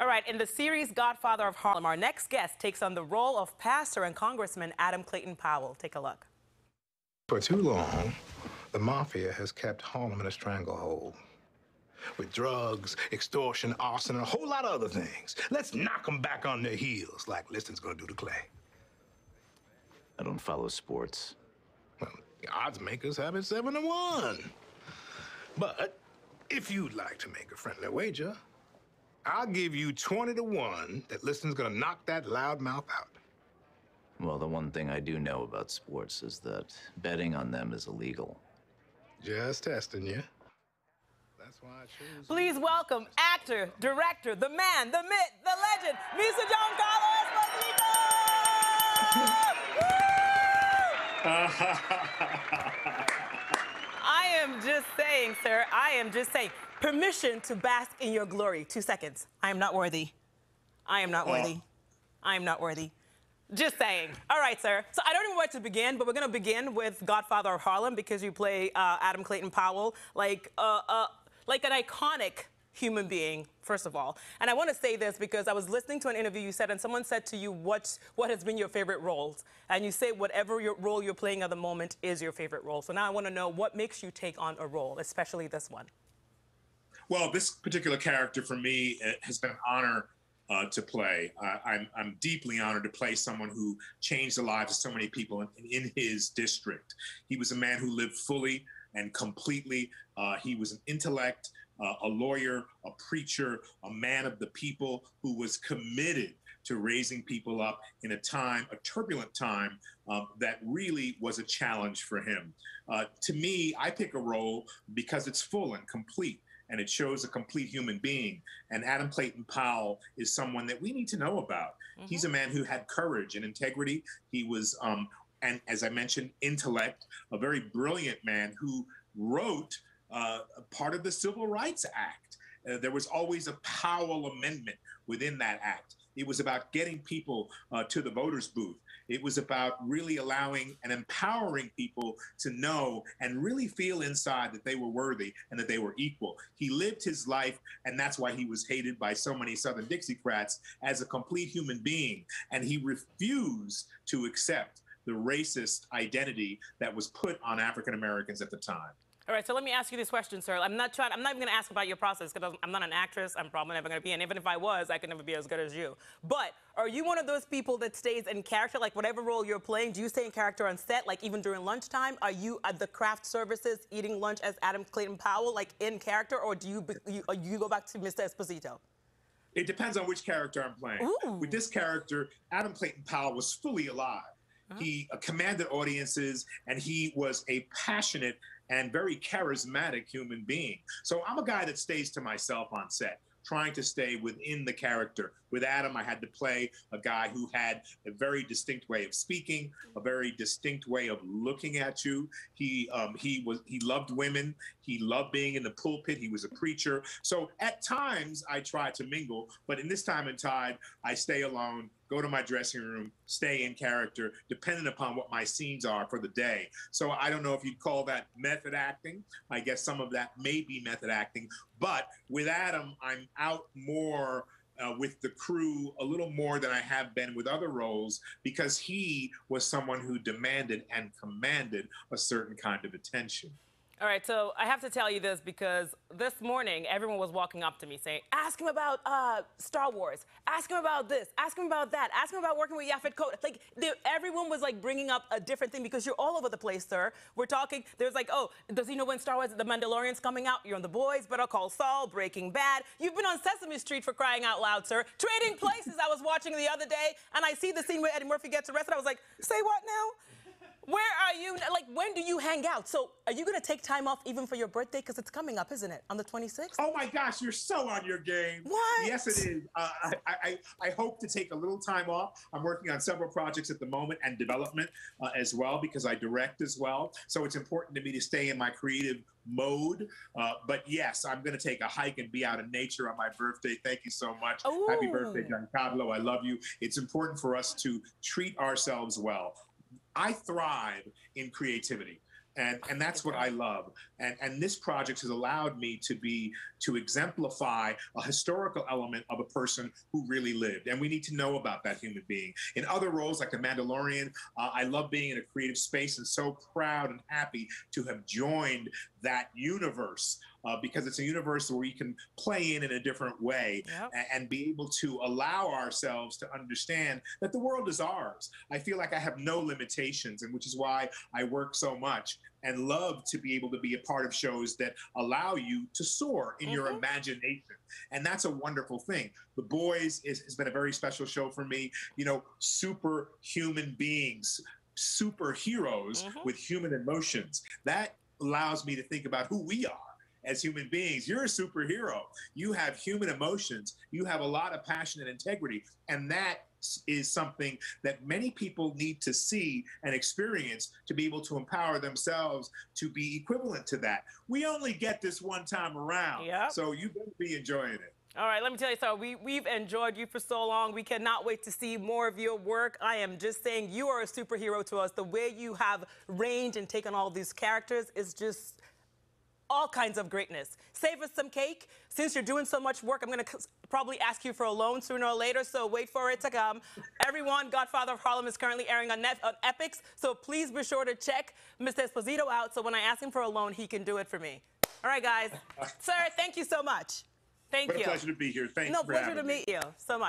All right, in the series Godfather of Harlem, our next guest takes on the role of pastor and Congressman Adam Clayton Powell. Take a look. For too long, the mafia has kept Harlem in a stranglehold. With drugs, extortion, arson, and a whole lot of other things. Let's knock them back on their heels like Liston's gonna do to Clay. I don't follow sports. Well, the odds makers have it 7-1. But if you'd like to make a friendly wager, I'll give you 20-1 that Liston's gonna knock that loudmouth out. Well, the one thing I do know about sports is that betting on them is illegal. Just testing you. That's why I chose. Please welcome actor, director, the man, the myth, the legend, Mr. Giancarlo Esposito! I am just saying, sir, I am just saying, permission to bask in your glory. 2 seconds. I am not worthy. I am not worthy. I am not worthy. Just saying. All right, sir. So I don't even know where to begin, but we're going to begin with Godfather of Harlem because you play Adam Clayton Powell, like an iconic human being, first of all. And I want to say this because I was listening to an interview you said, and someone said to you, what has been your favorite roles? And you say whatever role you're playing at the moment is your favorite role. So now I want to know what makes you take on a role, especially this one. Well, this particular character for me has been an honor to play. I'm deeply honored to play someone who changed the lives of so many people in his district. He was a man who lived fully and completely. He was an intellect, a lawyer, a preacher, a man of the people who was committed to raising people up in a turbulent time that really was a challenge for him. To me, I pick a role because it's full and complete, and it shows a complete human being. And Adam Clayton Powell is someone that we need to know about. Mm-hmm. He's a man who had courage and integrity. He was, and as I mentioned, intellect, a very brilliant man who wrote part of the Civil Rights Act. There was always a Powell Amendment within that act. It was about getting people to the voters' booth. It was about really allowing and empowering people to know and really feel inside that they were worthy and that they were equal. He lived his life, and that's why he was hated by so many Southern Dixiecrats, as a complete human being. And he refused to accept the racist identity that was put on African Americans at the time. All right, so let me ask you this question, sir. I'm not even going to ask about your process because I'm not an actress. I'm probably never going to be, and even if I was, I could never be as good as you. But are you one of those people that stays in character, like whatever role you're playing? Do you stay in character on set, like even during lunchtime? Are you at the craft services eating lunch as Adam Clayton Powell, like in character, or do you go back to Mr. Esposito? It depends on which character I'm playing. Ooh. With this character, Adam Clayton Powell was fully alive. Uh-huh. He commanded audiences, and he was a passionate and very charismatic human being. So I'm a guy that stays to myself on set, trying to stay within the character. With Adam, I had to play a guy who had a very distinct way of speaking, a very distinct way of looking at you. He loved women. He loved being in the pulpit. He was a preacher. So at times I try to mingle, but in this time and tide, I stay alone, go to my dressing room, stay in character, depending upon what my scenes are for the day. So I don't know if you'd call that method acting. I guess some of that may be method acting. But with Adam, I'm out more with the crew a little more than I have been with other roles, because he was someone who demanded and commanded a certain kind of attention. All right, so I have to tell you this because this morning everyone was walking up to me saying, ask him about Star Wars, ask him about this, ask him about that, ask him about working with Yaphet Kotto. Like, everyone was like bringing up a different thing because you're all over the place, sir. We're talking, there's like, oh, does he know when Star Wars, The Mandalorian's coming out? You're on The Boys, Better Call Saul, Breaking Bad. You've been on Sesame Street, for crying out loud, sir. Trading Places I was watching the other day, and I see the scene where Eddie Murphy gets arrested. I was like, say what now? Where are you? Like, when do you hang out? So are you going to take time off even for your birthday? Because it's coming up, isn't it? On the 26th? Oh, my gosh, you're so on your game. What? Yes, it is. I hope to take a little time off. I'm working on several projects at the moment and development as well, because I direct as well. So it's important to me to stay in my creative mode. But yes, I'm going to take a hike and be out in nature on my birthday. Thank you so much. Ooh. Happy birthday, Giancarlo. I love you. It's important for us to treat ourselves well. I thrive in creativity. And that's what I love. And this project has allowed me to exemplify a historical element of a person who really lived. And we need to know about that human being. In other roles, like The Mandalorian, I love being in a creative space and so proud and happy to have joined that universe. Because it's a universe where we can play in a different way. Yep. And be able to allow ourselves to understand that the world is ours. I feel like I have no limitations, and which is why I work so much and love to be able to be a part of shows that allow you to soar in your imagination. And that's a wonderful thing. The Boys has been a very special show for me. You know, superhuman beings, superheroes with human emotions. That allows me to think about who we are as human beings. You're a superhero. You have human emotions. You have a lot of passion and integrity. And that is something that many people need to see and experience to be able to empower themselves to be equivalent to that. We only get this one time around. Yep. So you better be enjoying it. All right, let me tell you something. We've enjoyed you for so long. We cannot wait to see more of your work. I am just saying you are a superhero to us. The way you have range and taken all these characters is just all kinds of greatness. Save us some cake. Since you're doing so much work, I'm going to probably ask you for a loan sooner or later, so wait for it to come. Everyone, Godfather of Harlem is currently airing on PIX, so please be sure to check Mr. Esposito out, so when I ask him for a loan, he can do it for me. All right, guys. Sir, thank you so much. Thank you. What a pleasure to be here. Thanks for having me. No, pleasure to meet you so much.